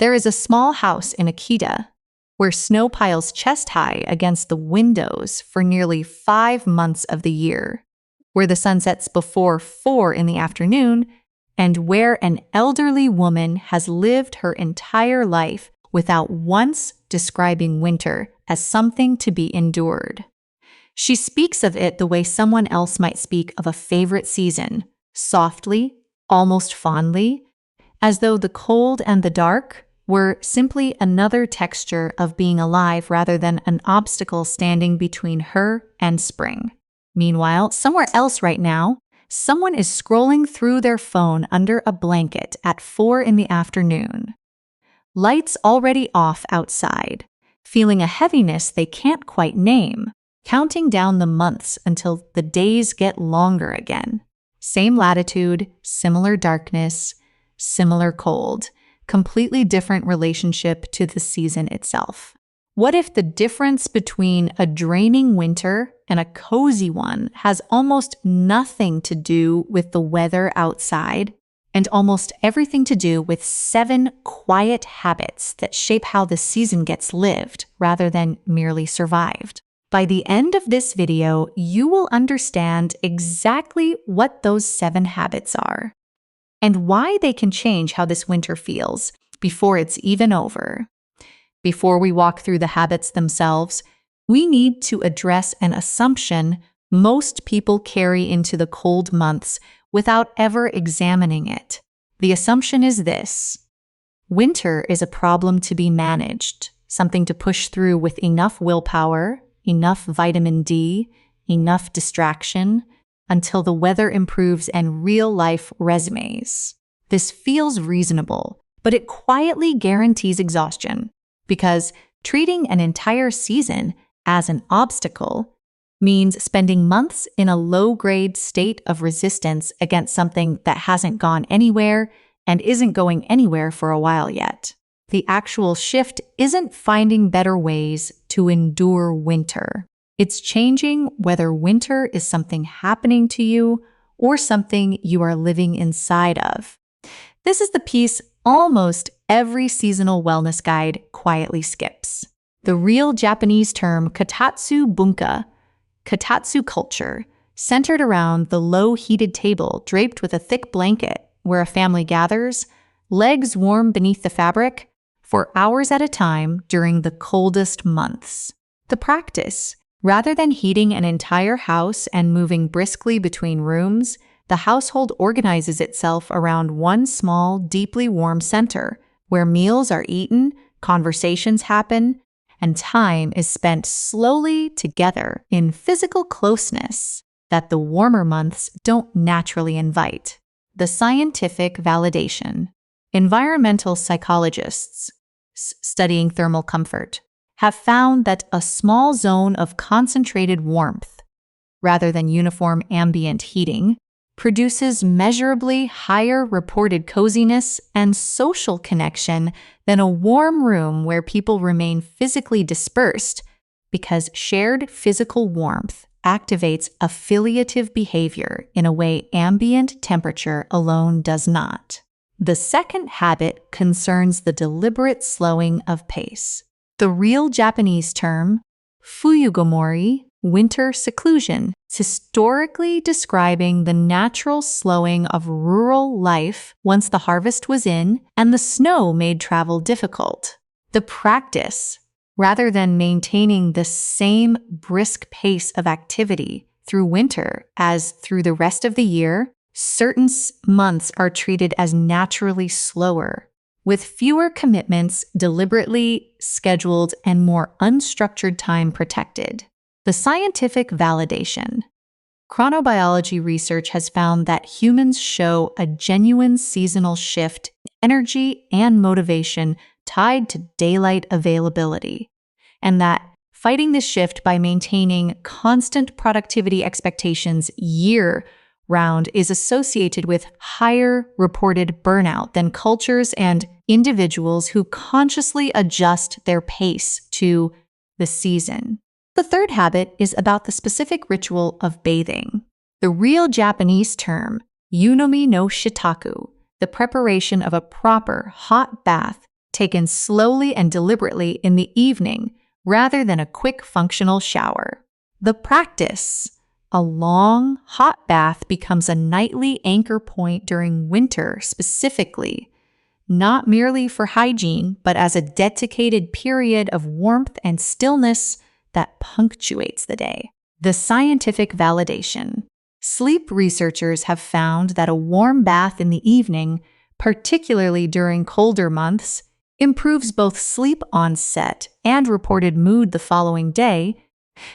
There is a small house in Akita where snow piles chest-high against the windows for nearly 5 months of the year, where the sun sets before 4 in the afternoon, and where an elderly woman has lived her entire life without once describing winter as something to be endured. She speaks of it the way someone else might speak of a favorite season, softly, almost fondly, as though the cold and the dark were simply another texture of being alive rather than an obstacle standing between her and spring. Meanwhile, somewhere else right now, someone is scrolling through their phone under a blanket at 4 in the afternoon. Lights already off outside, feeling a heaviness they can't quite name, counting down the months until the days get longer again. Same latitude, similar darkness, similar cold, completely different relationship to the season itself. What if the difference between a draining winter and a cozy one has almost nothing to do with the weather outside and almost everything to do with 7 quiet habits that shape how the season gets lived rather than merely survived? By the end of this video, you will understand exactly what those 7 habits are and why they can change how this winter feels before it's even over. Before we walk through the habits themselves, we need to address an assumption most people carry into the cold months without ever examining it. The assumption is this: winter is a problem to be managed, something to push through with enough willpower, enough vitamin D, enough distraction, until the weather improves and real-life resumes. This feels reasonable, but it quietly guarantees exhaustion, because treating an entire season as an obstacle means spending months in a low-grade state of resistance against something that hasn't gone anywhere and isn't going anywhere for a while yet. The actual shift isn't finding better ways to endure winter. It's changing whether winter is something happening to you or something you are living inside of. This is the piece almost every seasonal wellness guide quietly skips. The real Japanese term Kotatsu bunka, Kotatsu culture, centered around the low-heated table draped with a thick blanket where a family gathers, legs warm beneath the fabric, for hours at a time during the coldest months. The practice, rather than heating an entire house and moving briskly between rooms, the household organizes itself around one small, deeply warm center, where meals are eaten, conversations happen, and time is spent slowly together in physical closeness that the warmer months don't naturally invite. The scientific validation. Environmental psychologists studying thermal comfort have found that a small zone of concentrated warmth, rather than uniform ambient heating, produces measurably higher reported coziness and social connection than a warm room where people remain physically dispersed, because shared physical warmth activates affiliative behavior in a way ambient temperature alone does not. The second habit concerns the deliberate slowing of pace. The real Japanese term, fuyugomori, winter seclusion, is historically describing the natural slowing of rural life once the harvest was in and the snow made travel difficult. The practice, rather than maintaining the same brisk pace of activity through winter as through the rest of the year, certain months are treated as naturally slower, with fewer commitments deliberately scheduled and more unstructured time protected. The scientific validation. Chronobiology research has found that humans show a genuine seasonal shift in energy and motivation tied to daylight availability, and that fighting this shift by maintaining constant productivity expectations year-round is associated with higher reported burnout than cultures and individuals who consciously adjust their pace to the season. The third habit is about the specific ritual of bathing. The real Japanese term, yunomi no shitaku, the preparation of a proper hot bath, taken slowly and deliberately in the evening rather than a quick functional shower. The practice. A long, hot bath becomes a nightly anchor point during winter specifically, not merely for hygiene, but as a dedicated period of warmth and stillness that punctuates the day. The scientific validation. Sleep researchers have found that a warm bath in the evening, particularly during colder months, improves both sleep onset and reported mood the following day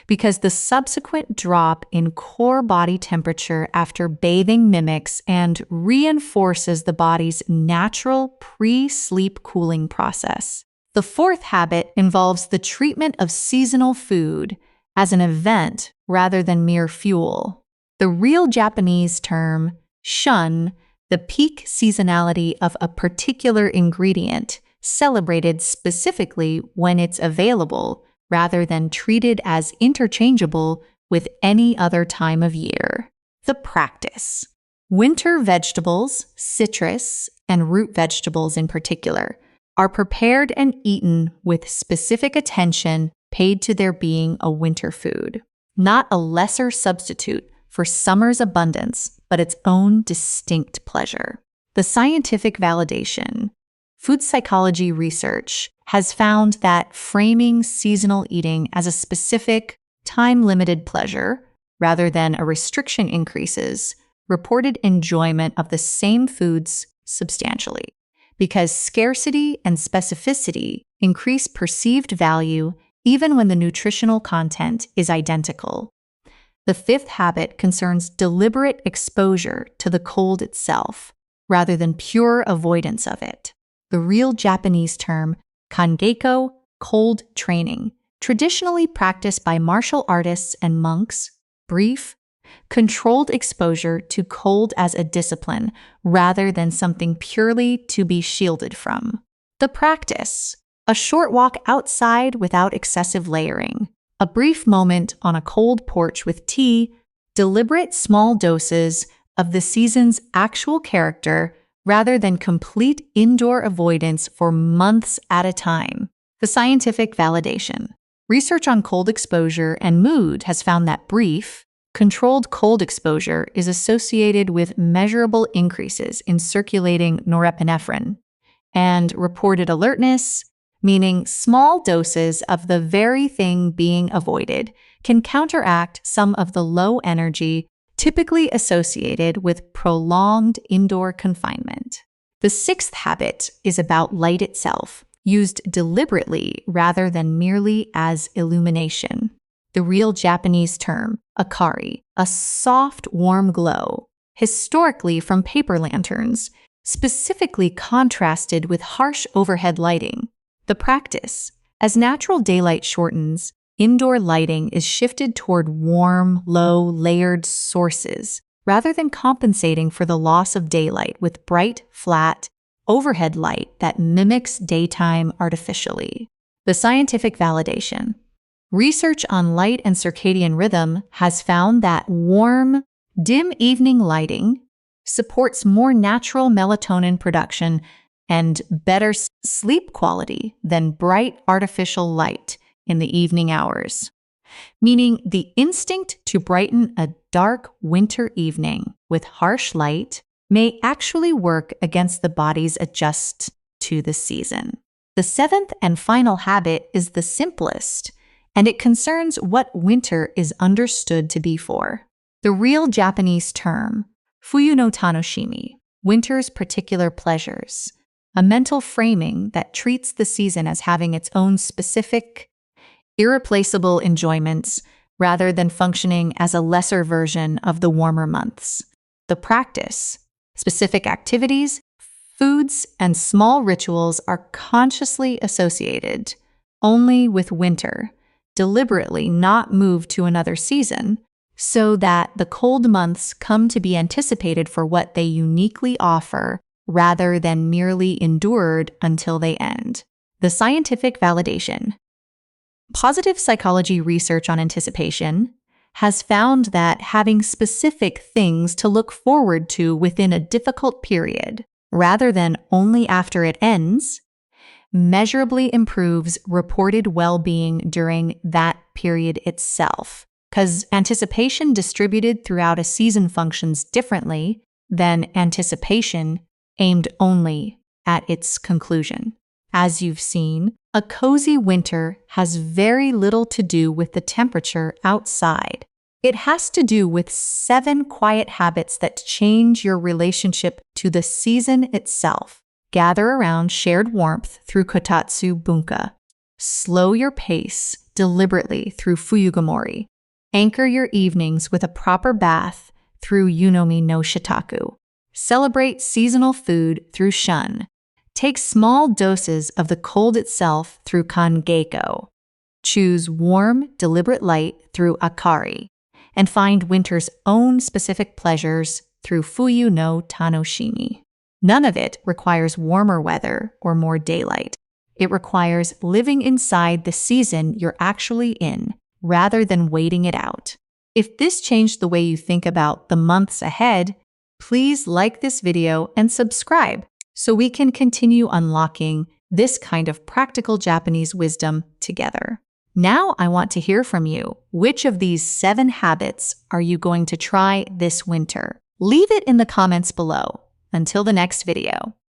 because the subsequent drop in core body temperature after bathing mimics and reinforces the body's natural pre-sleep cooling process. The fourth habit involves the treatment of seasonal food as an event rather than mere fuel. The real Japanese term, shun, the peak seasonality of a particular ingredient, celebrated specifically when it's available rather than treated as interchangeable with any other time of year. The practice. Winter vegetables, citrus, and root vegetables in particular, are prepared and eaten with specific attention paid to their being a winter food, not a lesser substitute for summer's abundance, but its own distinct pleasure. The scientific validation. Food psychology research has found that framing seasonal eating as a specific, time-limited pleasure, rather than a restriction increases reported enjoyment of the same foods substantially, because scarcity and specificity increase perceived value even when the nutritional content is identical. The fifth habit concerns deliberate exposure to the cold itself, rather than pure avoidance of it. The real Japanese term, geiko, cold training, traditionally practiced by martial artists and monks, brief, controlled exposure to cold as a discipline rather than something purely to be shielded from. The practice. A short walk outside without excessive layering. A brief moment on a cold porch with tea, deliberate small doses of the season's actual character rather than complete indoor avoidance for months at a time. The scientific validation. Research on cold exposure and mood has found that brief, controlled cold exposure is associated with measurable increases in circulating norepinephrine and reported alertness, meaning small doses of the very thing being avoided can counteract some of the low energy typically associated with prolonged indoor confinement. The sixth habit is about light itself, used deliberately rather than merely as illumination. The real Japanese term, akari, a soft, warm glow, historically from paper lanterns, specifically contrasted with harsh overhead lighting. The practice. As natural daylight shortens, indoor lighting is shifted toward warm, low, layered sources, rather than compensating for the loss of daylight with bright, flat, overhead light that mimics daytime artificially. The scientific validation. Research on light and circadian rhythm has found that warm, dim evening lighting supports more natural melatonin production and better sleep quality than bright artificial light in the evening hours, meaning the instinct to brighten a dark winter evening with harsh light may actually work against the body's adjust to the season. The seventh and final habit is the simplest, and it concerns what winter is understood to be for. The real Japanese term, fuyu no tanoshimi, winter's particular pleasures, a mental framing that treats the season as having its own specific, irreplaceable enjoyments rather than functioning as a lesser version of the warmer months. The practice, specific activities, foods, and small rituals are consciously associated only with winter, deliberately not moved to another season, so that the cold months come to be anticipated for what they uniquely offer rather than merely endured until they end. The scientific validation. Positive psychology research on anticipation has found that having specific things to look forward to within a difficult period, rather than only after it ends, measurably improves reported well-being during that period itself, because anticipation distributed throughout a season functions differently than anticipation aimed only at its conclusion. As you've seen, a cozy winter has very little to do with the temperature outside. It has to do with 7 quiet habits that change your relationship to the season itself. Gather around shared warmth through Kotatsu bunka. Slow your pace deliberately through fuyugomori. Anchor your evenings with a proper bath through yunomi no shitaku. Celebrate seasonal food through shun. Take small doses of the cold itself through geiko. Choose warm, deliberate light through akari. And find winter's own specific pleasures through fuyu no tanoshimi. None of it requires warmer weather or more daylight. It requires living inside the season you're actually in, rather than waiting it out. If this changed the way you think about the months ahead, please like this video and subscribe so we can continue unlocking this kind of practical Japanese wisdom together. Now I want to hear from you. Which of these 7 habits are you going to try this winter? Leave it in the comments below. Until the next video.